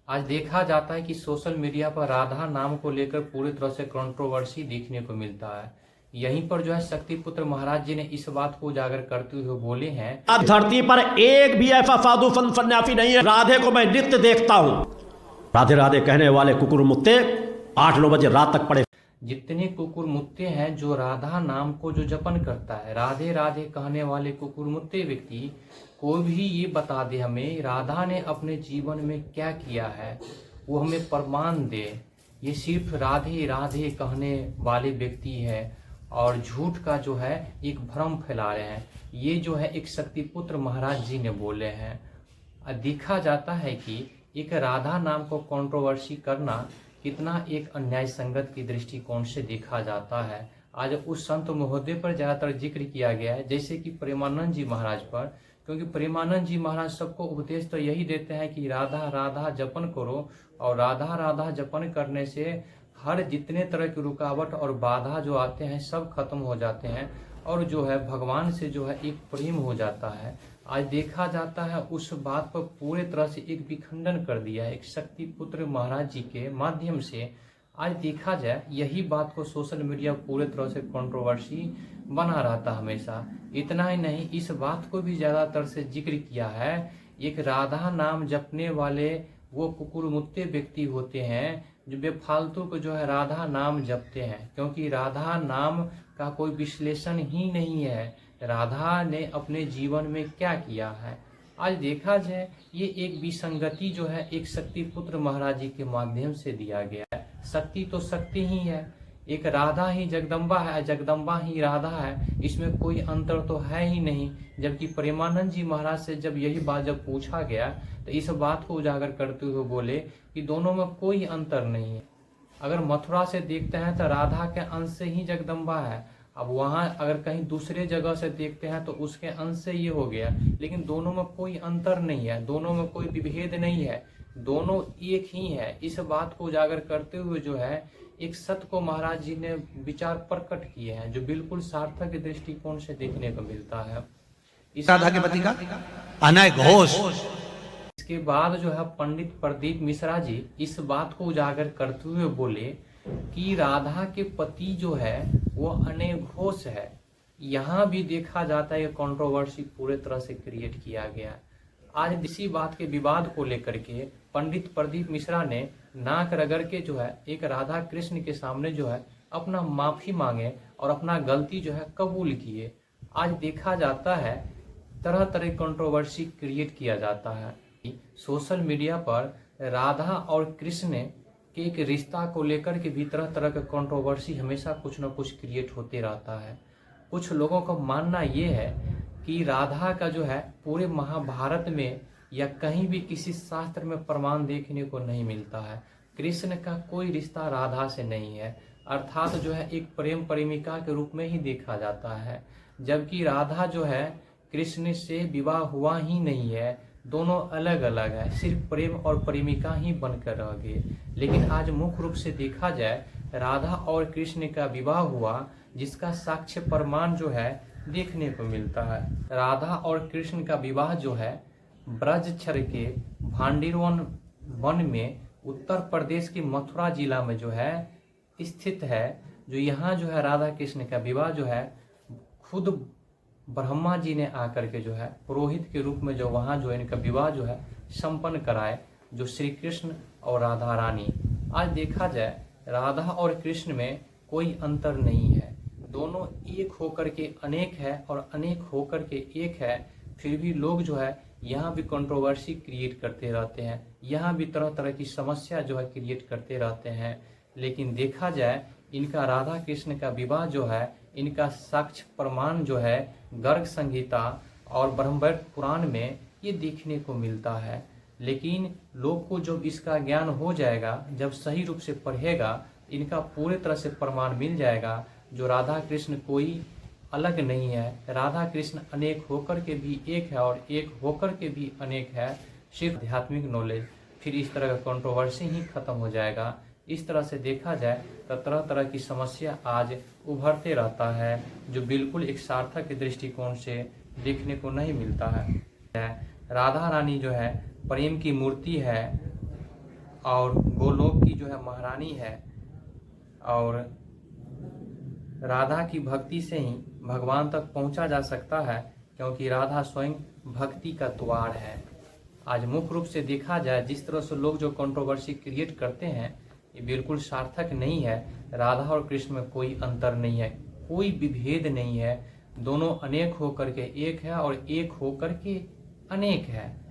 आज देखा जाता है कि सोशल मीडिया पर राधा नाम को लेकर पूरी तरह से कंट्रोवर्सी देखने को मिलता है। यहीं पर जो है शक्तिपुत्र महाराज जी ने इस बात को उजागर करते हुए बोले हैं, अब धरती पर एक भी ऐसा साधु संत सन्यासी नहीं है। राधे को मैं नित्य देखता हूं, राधे राधे कहने वाले कुकुर मुत्ते 8-9 बजे रात तक पड़े। जितने कुकुर मुत्ते हैं जो राधा नाम को जो जपन करता है, राधे राधे कहने वाले कुकुर मुत्ते व्यक्ति, कोई भी ये बता दे हमें राधा ने अपने जीवन में क्या किया है, वो हमें प्रमाण दे। ये सिर्फ राधे राधे कहने वाले व्यक्ति है और झूठ का जो है एक भ्रम फैला रहे हैं। ये जो है एक शक्तिपुत्र महाराज जी ने बोले हैं। देखा जाता है कि एक राधा नाम को कंट्रोवर्सी करना कितना एक अन्याय संगत की दृष्टिकोण से देखा जाता है। आज उस संत महोदय पर ज़्यादातर जिक्र किया गया है, जैसे कि प्रेमानंद जी महाराज पर, क्योंकि प्रेमानंद जी महाराज सबको उपदेश तो यही देते हैं कि राधा राधा जपन करो, और राधा राधा जपन करने से हर जितने तरह की रुकावट और बाधा जो आते हैं सब खत्म हो जाते हैं और जो है भगवान से जो है एक प्रेम हो जाता है। आज देखा जाता है उस बात पर पूरे तरह से एक विखंडन कर दिया है एक शक्तिपुत्र महाराज जी के माध्यम से। आज देखा जाए यही बात को सोशल मीडिया पूरे तरह से कंट्रोवर्सी बना रहता हमेशा। इतना ही नहीं, इस बात को भी ज़्यादातर से जिक्र किया है, एक राधा नाम जपने वाले वो कुकुर मुत्ते व्यक्ति होते हैं जो बेफालतू को जो है राधा नाम जपते हैं, क्योंकि राधा नाम का कोई विश्लेषण ही नहीं है। राधा ने अपने जीवन में क्या किया है। आज देखा जाए ये एक विसंगति जो है एक शक्तिपुत्र महाराज जी के माध्यम से दिया गया है। शक्ति तो शक्ति ही है, एक राधा ही जगदम्बा है, जगदम्बा ही राधा है, इसमें कोई अंतर तो है ही नहीं। जबकि प्रेमानंद जी महाराज से जब यही बात जब पूछा गया तो इस बात को उजागर करते हुए बोले कि दोनों में कोई अंतर नहीं है। अगर मथुरा से देखते हैं तो राधा के अंश से ही जगदम्बा है, अब वहाँ अगर कहीं दूसरे जगह से देखते हैं तो उसके अंश से ये हो गया, लेकिन दोनों में कोई अंतर नहीं है, दोनों में कोई विभेद नहीं है, दोनों एक ही है। इस बात को उजागर करते हुए जो है एक सत्य को महाराज जी ने विचार प्रकट किए हैं जो बिल्कुल सार्थक दृष्टिकोण से देखने को मिलता है। इस राधा के पति का अनय घोष। इसके बाद जो है पंडित प्रदीप मिश्रा जी इस बात को उजागर करते हुए बोले कि राधा के पति जो है वो अनय घोष है। यहाँ भी देखा जाता है कंट्रोवर्सी पूरे तरह से क्रिएट किया गया। आज इसी बात के विवाद को लेकर के पंडित प्रदीप मिश्रा ने नाक रगड़ के जो है एक राधा कृष्ण के सामने जो है अपना माफी मांगे और अपना गलती जो है कबूल किए। आज देखा जाता है तरह तरह कंट्रोवर्सी क्रिएट किया जाता है। सोशल मीडिया पर राधा और कृष्ण के एक रिश्ता को लेकर के भी तरह तरह का कंट्रोवर्सी हमेशा कुछ न कुछ क्रिएट होते रहता है। कुछ लोगों का मानना ये है कि राधा का जो है पूरे महाभारत में या कहीं भी किसी शास्त्र में प्रमाण देखने को नहीं मिलता है। कृष्ण का कोई रिश्ता राधा से नहीं है, अर्थात जो है एक प्रेम प्रेमिका के रूप में ही देखा जाता है। जबकि राधा जो है कृष्ण से विवाह हुआ ही नहीं है, दोनों अलग अलग है, सिर्फ प्रेम और प्रेमिका ही बनकर रह गए। लेकिन आज मुख्य रूप से देखा जाए राधा और कृष्ण का विवाह हुआ, जिसका साक्ष्य प्रमाण जो है देखने को मिलता है। राधा और कृष्ण का विवाह जो है ब्रजक्षर के भांडीरवन वन में उत्तर प्रदेश के मथुरा जिला में जो है स्थित है। जो यहाँ जो है राधा कृष्ण का विवाह जो है खुद ब्रह्मा जी ने आकर के जो है पुरोहित के रूप में जो वहाँ जो इनका विवाह जो है संपन्न कराए, जो श्री कृष्ण और राधा रानी। आज देखा जाए राधा और कृष्ण में कोई अंतर नहीं है, दोनों एक होकर के अनेक है और अनेक होकर के एक है। फिर भी लोग जो है यहाँ भी कंट्रोवर्सी क्रिएट करते रहते हैं, यहाँ भी तरह तरह की समस्या जो है क्रिएट करते रहते हैं। लेकिन देखा जाए इनका राधा कृष्ण का विवाह जो है इनका साक्ष्य प्रमाण जो है गर्ग संहिता और ब्रह्मवैवर्त पुराण में ये देखने को मिलता है। लेकिन लोग को जब इसका ज्ञान हो जाएगा, जब सही रूप से पढ़ेगा, इनका पूरे तरह से प्रमाण मिल जाएगा जो राधा कृष्ण कोई अलग नहीं है, राधा कृष्ण अनेक होकर के भी एक है और एक होकर के भी अनेक है, सिर्फ आध्यात्मिक नॉलेज। फिर इस तरह का कंट्रोवर्सी ही खत्म हो जाएगा। इस तरह से देखा जाए तो तरह तरह की समस्या आज उभरते रहता है जो बिल्कुल एक सार्थक दृष्टिकोण से देखने को नहीं मिलता है। राधा रानी जो है प्रेम की मूर्ति है, और गोलोक की जो है महारानी है, और राधा की भक्ति से ही भगवान तक पहुंचा जा सकता है, क्योंकि राधा स्वयं भक्ति का द्वार है। आज मुख्य रूप से देखा जाए, जिस तरह से लोग जो कंट्रोवर्सी क्रिएट करते हैं, ये बिल्कुल सार्थक नहीं है। राधा और कृष्ण में कोई अंतर नहीं है, कोई विभेद नहीं है। दोनों अनेक होकर के एक है और एक होकर के अनेक है।